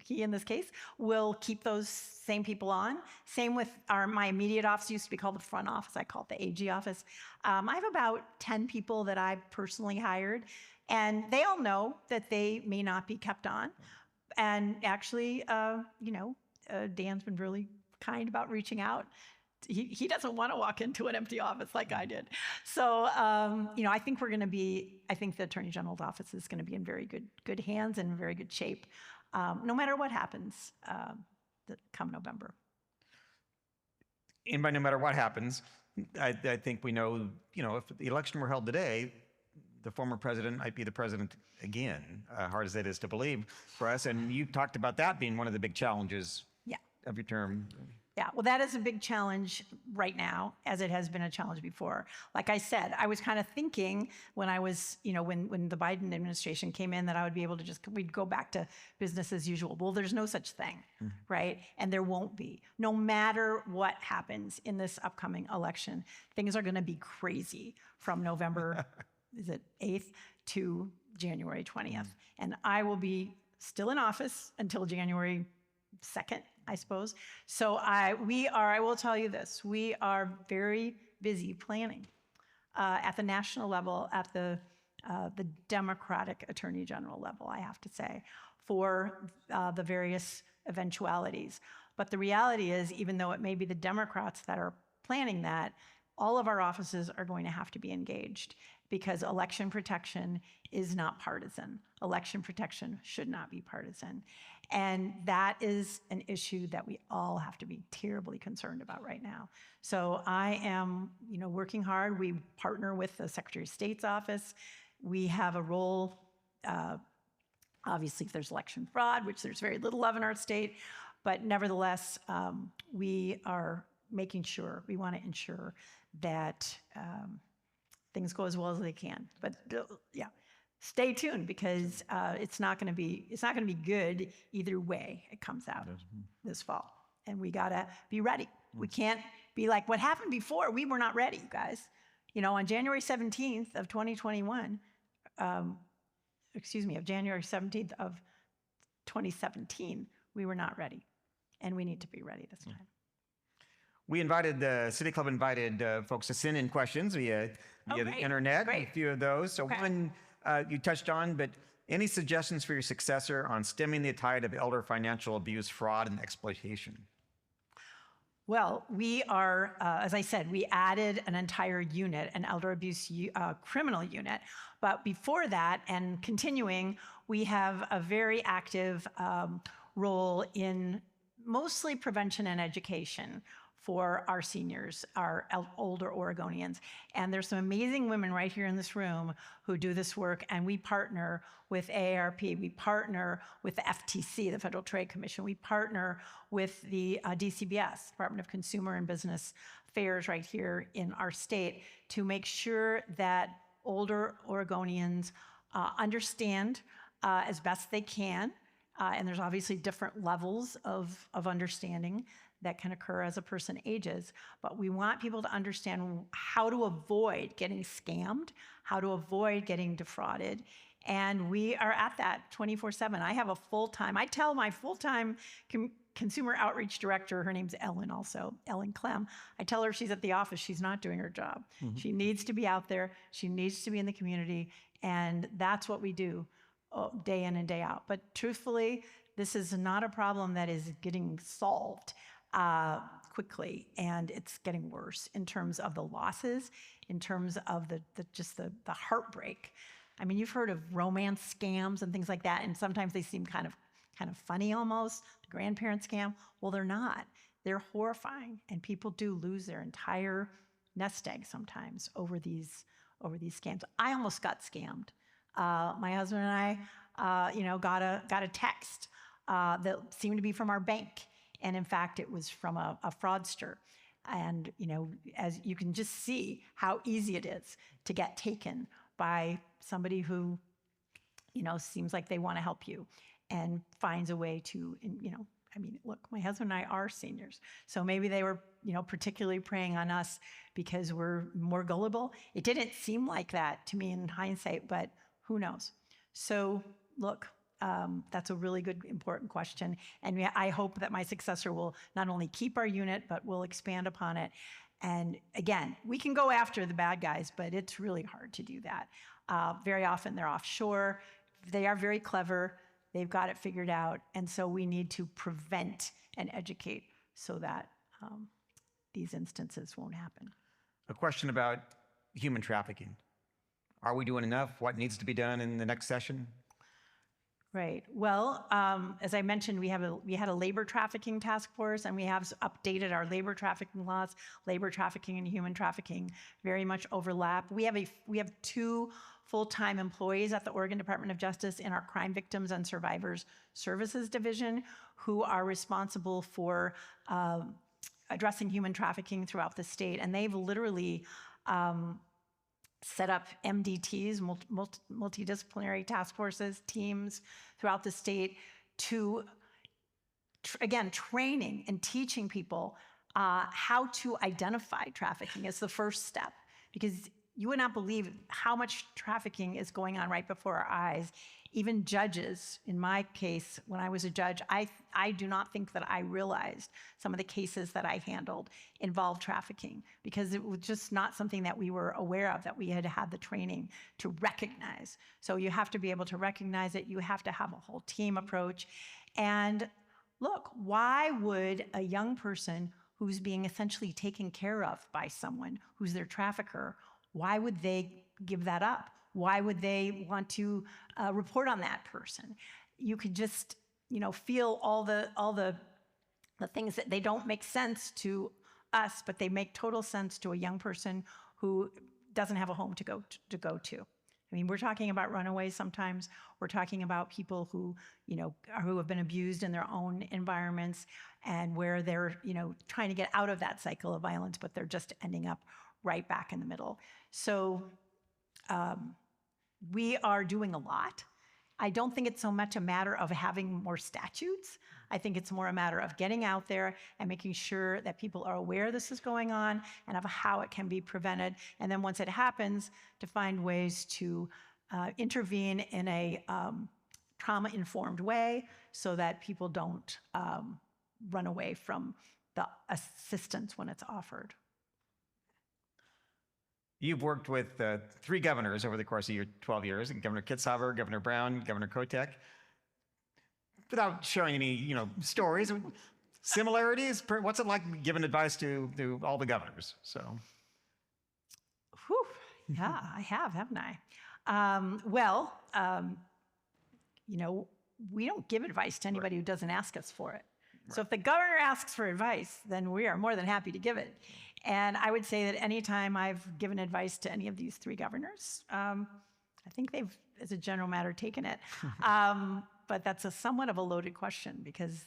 B: in this case will keep those same people on. Same with my immediate office. Used to be called the front office. I call it the AG office. I have about 10 people that I personally hired, and they all know that they may not be kept on. And actually, Dan's been really kind about reaching out. He doesn't want to walk into an empty office like I did. So, I think I think the Attorney General's office is going to be in very good hands and in very good shape, no matter what happens come November.
C: And by no matter what happens, I think we know, if the election were held today, the former president might be the president again, hard as that is to believe for us. And you talked about that being one of the big challenges of your term.
B: Yeah, well, that is a big challenge right now, as it has been a challenge before. Like I said, I was kind of thinking when I was, when the Biden administration came in, that I would be able to we'd go back to business as usual. Well, there's no such thing, right? And there won't be. No matter what happens in this upcoming election, things are going to be crazy from November, is it 8th to January 20th. And I will be still in office until January 2nd, I suppose. So I will tell you this, we are very busy planning at the national level, at the Democratic Attorney General level, I have to say, for the various eventualities. But the reality is, even though it may be the Democrats that are planning that, all of our offices are going to have to be engaged, because election protection is not partisan. Election protection should not be partisan. And that is an issue that we all have to be terribly concerned about right now. So I am, working hard. We partner with the Secretary of State's office. We have a role, obviously, if there's election fraud, which there's very little of in our state, but nevertheless, we are making sure, we want to ensure that things go as well as they can. But yeah, stay tuned, because it's not going to be good either way it comes out this fall, and we got to be ready. We can't be like what happened before. We were not ready, guys. On January 17th of 2021, of January 17th of 2017, we were not ready, and we need to be ready this time.
C: The City Club invited folks to send in questions via the internet,
B: Great.
C: a few of those. So one you touched on, but any suggestions for your successor on stemming the tide of elder financial abuse, fraud, and exploitation?
B: Well, we are, as I said, we added an entire unit, an elder abuse criminal unit. But before that, and continuing, we have a very active role in mostly prevention and education for our seniors, our older Oregonians. And there's some amazing women right here in this room who do this work, and we partner with AARP, we partner with the FTC, the Federal Trade Commission, we partner with the DCBS, Department of Consumer and Business Affairs right here in our state, to make sure that older Oregonians understand as best they can, and there's obviously different levels of understanding that can occur as a person ages, but we want people to understand how to avoid getting scammed, how to avoid getting defrauded, and we are at that 24/7. I have I tell my full-time consumer outreach director, her name's Ellen also, Ellen Clem, I tell her she's at the office, she's not doing her job. She needs to be out there, she needs to be in the community, and that's what we do day in and day out. But truthfully, this is not a problem that is getting solved quickly, and it's getting worse in terms of the losses, in terms of the heartbreak. I mean, you've heard of romance scams and things like that, and sometimes they seem kind of funny almost, the grandparent scam. Well, they're not. They're horrifying, and people do lose their entire nest egg sometimes over these scams. I almost got scammed. My husband and I, got a text that seemed to be from our bank. And in fact, it was from a fraudster. And, as you can just see how easy it is to get taken by somebody who, seems like they want to help you and finds a way to, look, my husband and I are seniors. So maybe they were, particularly preying on us because we're more gullible. It didn't seem like that to me in hindsight, but who knows? So look, that's a really good, important question. And I hope that my successor will not only keep our unit, but will expand upon it. And again, we can go after the bad guys, but it's really hard to do that. Very often they're offshore. They are very clever. They've got it figured out. And so we need to prevent and educate so that these instances won't happen.
C: A question about human trafficking. Are we doing enough? What needs to be done in the next session?
B: Right. Well, as I mentioned, we had a labor trafficking task force, and we have updated our labor trafficking laws. Labor trafficking and human trafficking very much overlap. We have 2 full-time employees at the Oregon Department of Justice in our Crime Victims and Survivors Services Division who are responsible for addressing human trafficking throughout the state, and they've literally set up MDTs, multidisciplinary task forces, teams throughout the state to, again, training and teaching people how to identify trafficking as the first step. Because you would not believe how much trafficking is going on right before our eyes. Even judges, in my case, when I was a judge, I do not think that I realized some of the cases that I handled involved trafficking, because it was just not something that we were aware of, that we had had the training to recognize. So you have to be able to recognize it. You have to have a whole team approach. And look, why would a young person who's being essentially taken care of by someone who's their trafficker, why would they give that up? Why would they want to report on that person? You could just, feel all the things that they don't make sense to us, but they make total sense to a young person who doesn't have a home to go to. I mean, we're talking about runaways sometimes. We're talking about people who, who have been abused in their own environments, and where they're, trying to get out of that cycle of violence, but they're just ending up right back in the middle. So we are doing a lot. I don't think it's so much a matter of having more statutes. I think it's more a matter of getting out there and making sure that people are aware this is going on and of how it can be prevented. And then once it happens, to find ways to intervene in a trauma-informed way so that people don't run away from the assistance when it's offered.
C: You've worked with 3 governors over the course of your 12 years, Governor Kitzhaber, Governor Brown, Governor Kotek. Without sharing any, stories, similarities, what's it like giving advice to all the governors? So,
B: Whew. Yeah, I have, haven't I? We don't give advice to anybody who doesn't ask us for it. So if the governor asks for advice, then we are more than happy to give it. And I would say that anytime I've given advice to any of these 3 governors, I think they've, as a general matter, taken it. But that's a somewhat of a loaded question, because,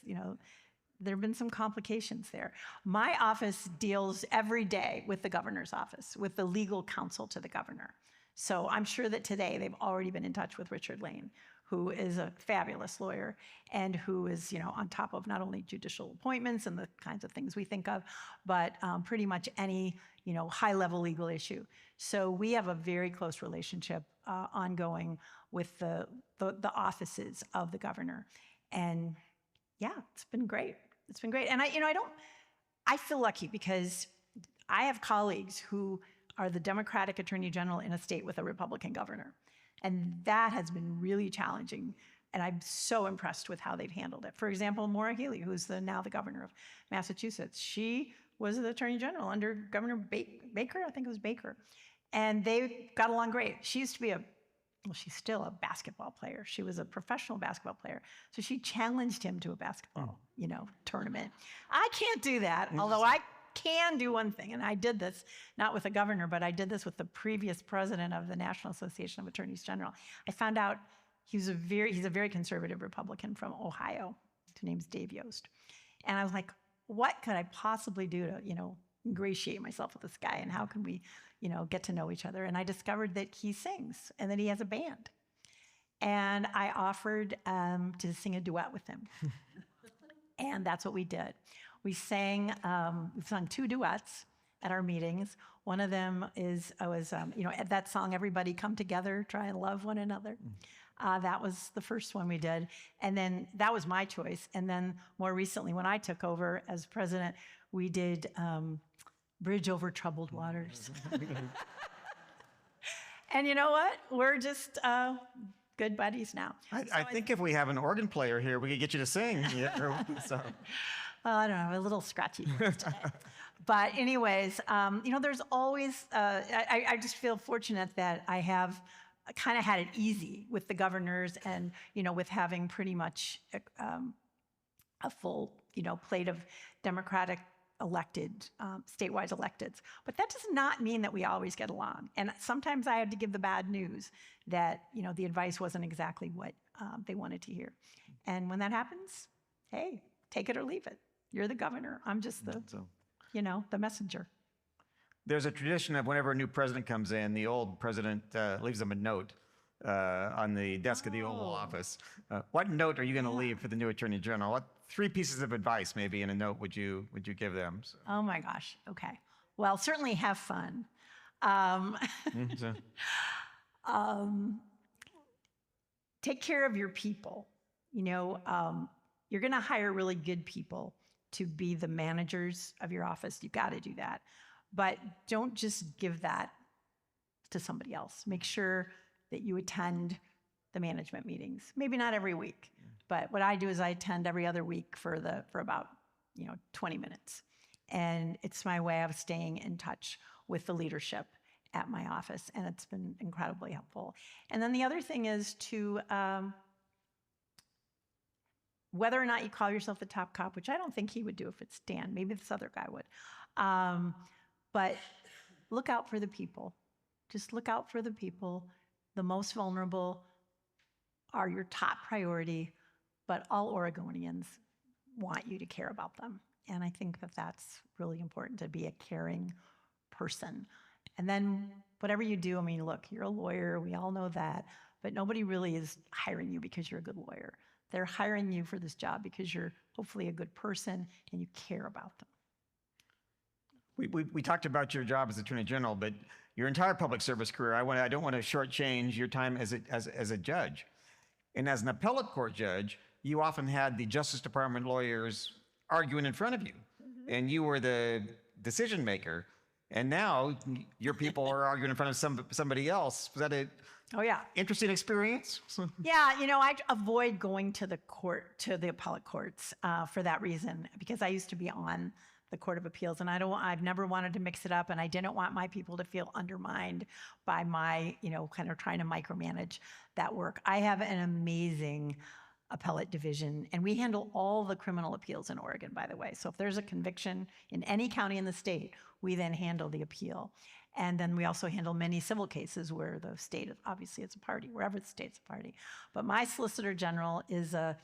B: there have been some complications there. My office deals every day with the governor's office, with the legal counsel to the governor. So I'm sure that today they've already been in touch with Richard Lane, who is a fabulous lawyer and who is, on top of not only judicial appointments and the kinds of things we think of, but pretty much any, high-level legal issue. So we have a very close relationship ongoing with the offices of the governor. And yeah, it's been great. It's been great. And I feel lucky, because I have colleagues who are the Democratic Attorney General in a state with a Republican governor. And that has been really challenging. And I'm so impressed with how they've handled it. For example, Maura Healey, who's now the governor of Massachusetts, she was the Attorney General under Governor Baker, I think it was Baker. And they got along great. She used to be she's still a basketball player. She was a professional basketball player. So she challenged him to a basketball, tournament. I can't do that, although I can do one thing, and I did this, not with the governor, but I did this with the previous president of the National Association of Attorneys General. I found out he's a very conservative Republican from Ohio. His name's Dave Yost. And I was like, what could I possibly do to, ingratiate myself with this guy, and how can we, get to know each other? And I discovered that he sings and that he has a band. And I offered to sing a duet with him. And that's what we did. We sang, we've sung 2 duets at our meetings. One of them was that song, Everybody Come Together, Try and Love One Another. That was the first one we did. And then that was my choice. And then more recently, when I took over as president, we did Bridge Over Troubled Waters. And you know what? We're just good buddies now.
C: I think if we have an organ player here, we could get you to sing. So.
B: Well, I don't know, a little scratchy voice today. But anyways, there's always, I just feel fortunate that I have kind of had it easy with the governors, and, with having pretty much a full, plate of Democratic elected, statewide electeds. But that does not mean that we always get along. And sometimes I had to give the bad news that, the advice wasn't exactly what they wanted to hear. And when that happens, hey, take it or leave it. You're the governor. I'm just the messenger.
C: There's a tradition of whenever a new president comes in, the old president leaves them a note on the desk of the Oval Office. What note are you going to leave for the new Attorney General? What 3 pieces of advice, maybe, in a note would you give them? So.
B: Oh my gosh. Okay. Well, certainly have fun. Take care of your people. You're going to hire really good people to be the managers of your office. You got to do that. But don't just give that to somebody else. Make sure that you attend the management meetings. Maybe not every week, but what I do is I attend every other week for about 20 minutes. And it's my way of staying in touch with the leadership at my office, and it's been incredibly helpful. And then the other thing is to, whether or not you call yourself the top cop, which I don't think he would do if it's Dan, maybe this other guy would, but look out for the people. Just look out for the people. The most vulnerable are your top priority, but all Oregonians want you to care about them. And I think that that's really important, to be a caring person. And then whatever you do, look, you're a lawyer, we all know that, but nobody really is hiring you because you're a good lawyer. They're hiring you for this job because you're hopefully a good person and you care about them.
C: We talked about your job as Attorney General, but your entire public service career, I don't want to shortchange your time as a judge. And as an appellate court judge, you often had the Justice Department lawyers arguing in front of you, and you were the decision maker. And now your people are arguing in front of somebody else. Was that a interesting experience?
B: Yeah, I avoid going to the appellate courts for that reason, because I used to be on the Court of Appeals, and I've never wanted to mix it up, and I didn't want my people to feel undermined by my, kind of trying to micromanage that work. I have an amazing appellate division, and we handle all the criminal appeals in Oregon, by the way. So if there's a conviction in any county in the state, we then handle the appeal. And then we also handle many civil cases where the state obviously is a party, wherever the state's a party. But my Solicitor General is a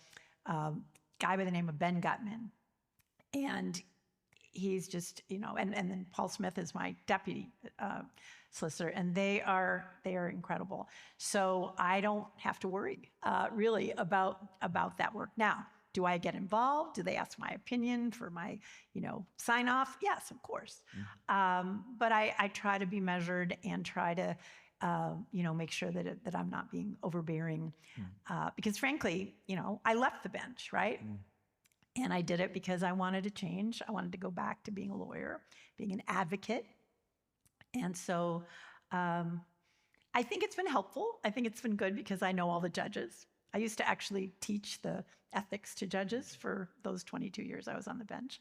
B: guy by the name of Ben Gutman. And he's just, and then Paul Smith is my deputy solicitor, and they are incredible. So I don't have to worry really about that work. Now, do I get involved? Do they ask my opinion for my, sign off? Yes, of course. But I try to be measured and try to, make sure that I'm not being overbearing, because frankly, I left the bench, right? And I did it because I wanted to change. I wanted to go back to being a lawyer, being an advocate. And so I think it's been helpful. I think it's been good because I know all the judges. I used to actually teach the ethics to judges for those 22 years I was on the bench.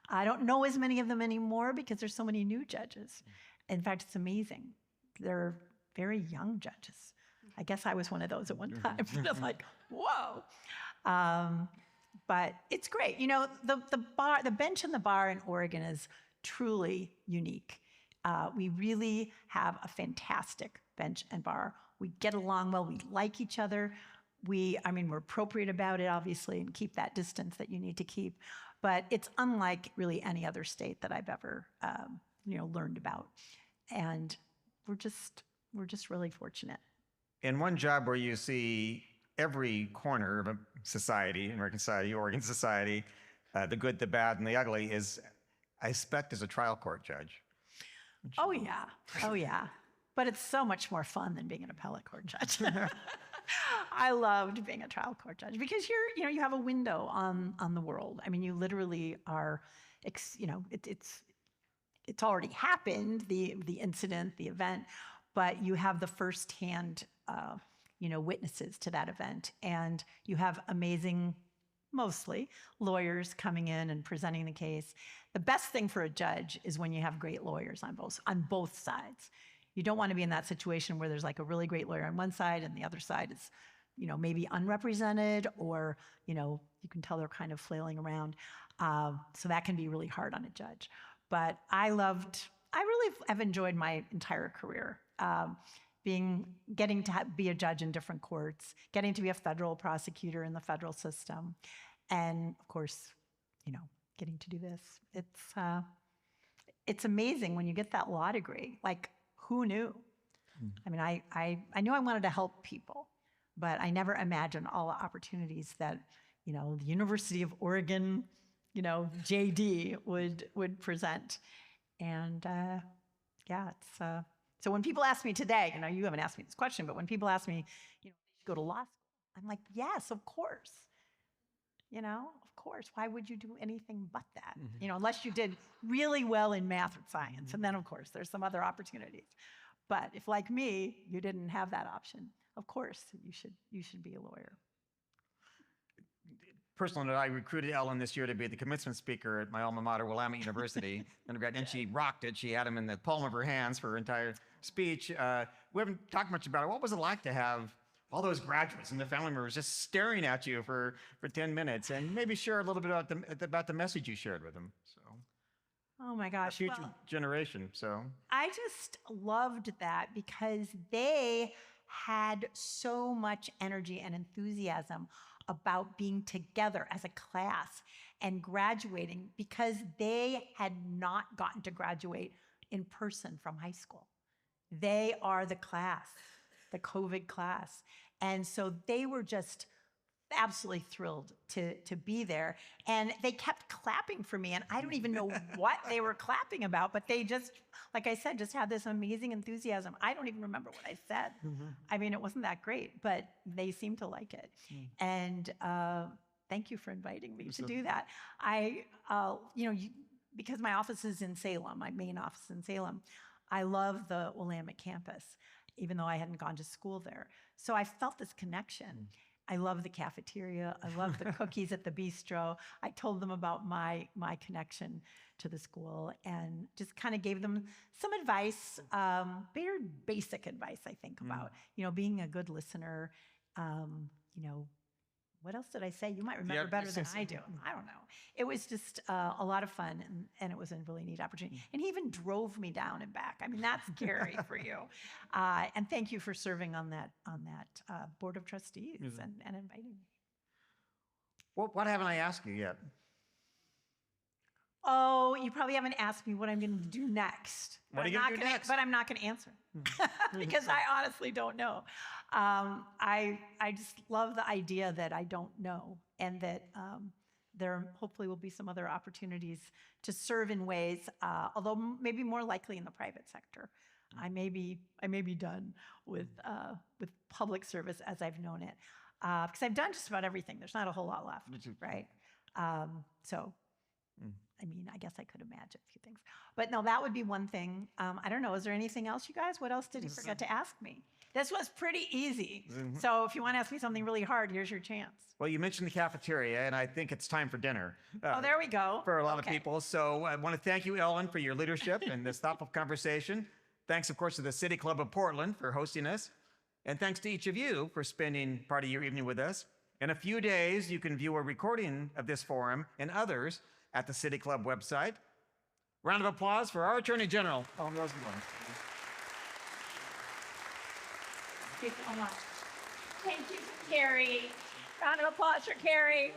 B: I don't know as many of them anymore because there's so many new judges. In fact, it's amazing. They're very young judges. I guess I was one of those at one time. But I'm like, whoa. But it's great. The bench and the bar in Oregon is truly unique. We really have a fantastic bench and bar. We get along well. We like each other. We're appropriate about it, obviously, and keep that distance that you need to keep. But it's unlike really any other state that I've ever, learned about. And we're just really fortunate.
C: In one job where you see every corner of a society, American society, Oregon society, the good, the bad, and the ugly, is, I expect, as a trial court judge.
B: Oh, yeah. But it's so much more fun than being an appellate court judge. I loved being a trial court judge because you have a window on the world. You literally are, it's already happened, the incident, the event, but you have the firsthand, witnesses to that event, and you have amazing, mostly, lawyers coming in and presenting the case. The best thing for a judge is when you have great lawyers on both sides. You don't want to be in that situation where there's like a really great lawyer on one side and the other side is, maybe unrepresented, or, you can tell they're kind of flailing around. So that can be really hard on a judge. But I really have enjoyed my entire career. Getting to be a judge in different courts, getting to be a federal prosecutor in the federal system, and of course, getting to do this. It's amazing when you get that law degree. Like, who knew? I knew I wanted to help people, but I never imagined all the opportunities that, the University of Oregon, JD would present. And it's So when people ask me today, you haven't asked me this question, but when people ask me, they should go to law school, I'm like, yes, of course. Of course. Why would you do anything but that? Unless you did really well in math or science. And then, of course, there's some other opportunities. But if, like me, you didn't have that option, of course, you should be a lawyer.
C: Personal note, I recruited Ellen this year to be the commencement speaker at my alma mater, Willamette University, and she rocked it. She had him in the palm of her hands for her entire speech. We haven't talked much about it. What was it like to have all those graduates and the family members just staring at you for 10 minutes, and maybe share a little bit about the message you shared with them? So,
B: oh my gosh.
C: Future generation. So
B: I just loved that because they had so much energy and enthusiasm about being together as a class and graduating because they had not gotten to graduate in person from high school. They are the class, the COVID class. And so they were just absolutely thrilled to be there. And they kept clapping for me. And I don't even know what they were clapping about, but they just, like I said, just had this amazing enthusiasm. I don't even remember what I said. I mean, it wasn't that great, but they seemed to like it. And thank you for inviting me to do that. Because my office is in Salem, my main office is in Salem, I love the Willamette campus, even though I hadn't gone to school there. So I felt this connection. I love the cafeteria. I love the cookies at the bistro. I told them about my connection to the school and just kind of gave them some advice, very basic advice, I think, about, being a good listener. What else did I say? You might remember better than I do. I don't know. It was just a lot of fun, and it was a really neat opportunity. And he even drove me down and back. I mean, that's Kerry for you. And thank you for serving on that board of trustees and inviting me.
C: Well, what haven't I asked you yet?
B: Oh, you probably haven't asked me what I'm going to do next.
C: What are you going to do next?
B: But I'm not going to answer because I honestly don't know. I just love the idea that I don't know, and that there hopefully will be some other opportunities to serve in ways, although maybe more likely in the private sector. I may be done with public service as I've known it, because I've done just about everything. There's not a whole lot left, right? I mean, I guess I could imagine a few things. But no, that would be one thing. I don't know. Is there anything else, you guys? What else did he forget to ask me? This was pretty easy. So if you want to ask me something really hard, here's your chance.
C: Well, you mentioned the cafeteria, and I think it's time for dinner.
B: Oh, there we go.
C: For a lot of people. So I want to thank you, Ellen, for your leadership and this thoughtful conversation. Thanks, of course, to the City Club of Portland for hosting us. And thanks to each of you for spending part of your evening with us. In a few days, you can view a recording of this forum and others at the City Club website. Round of applause for our Attorney General, Ellen Rosenblum.
B: Thank you so much. Thank you, Kerry. Round of applause for Kerry.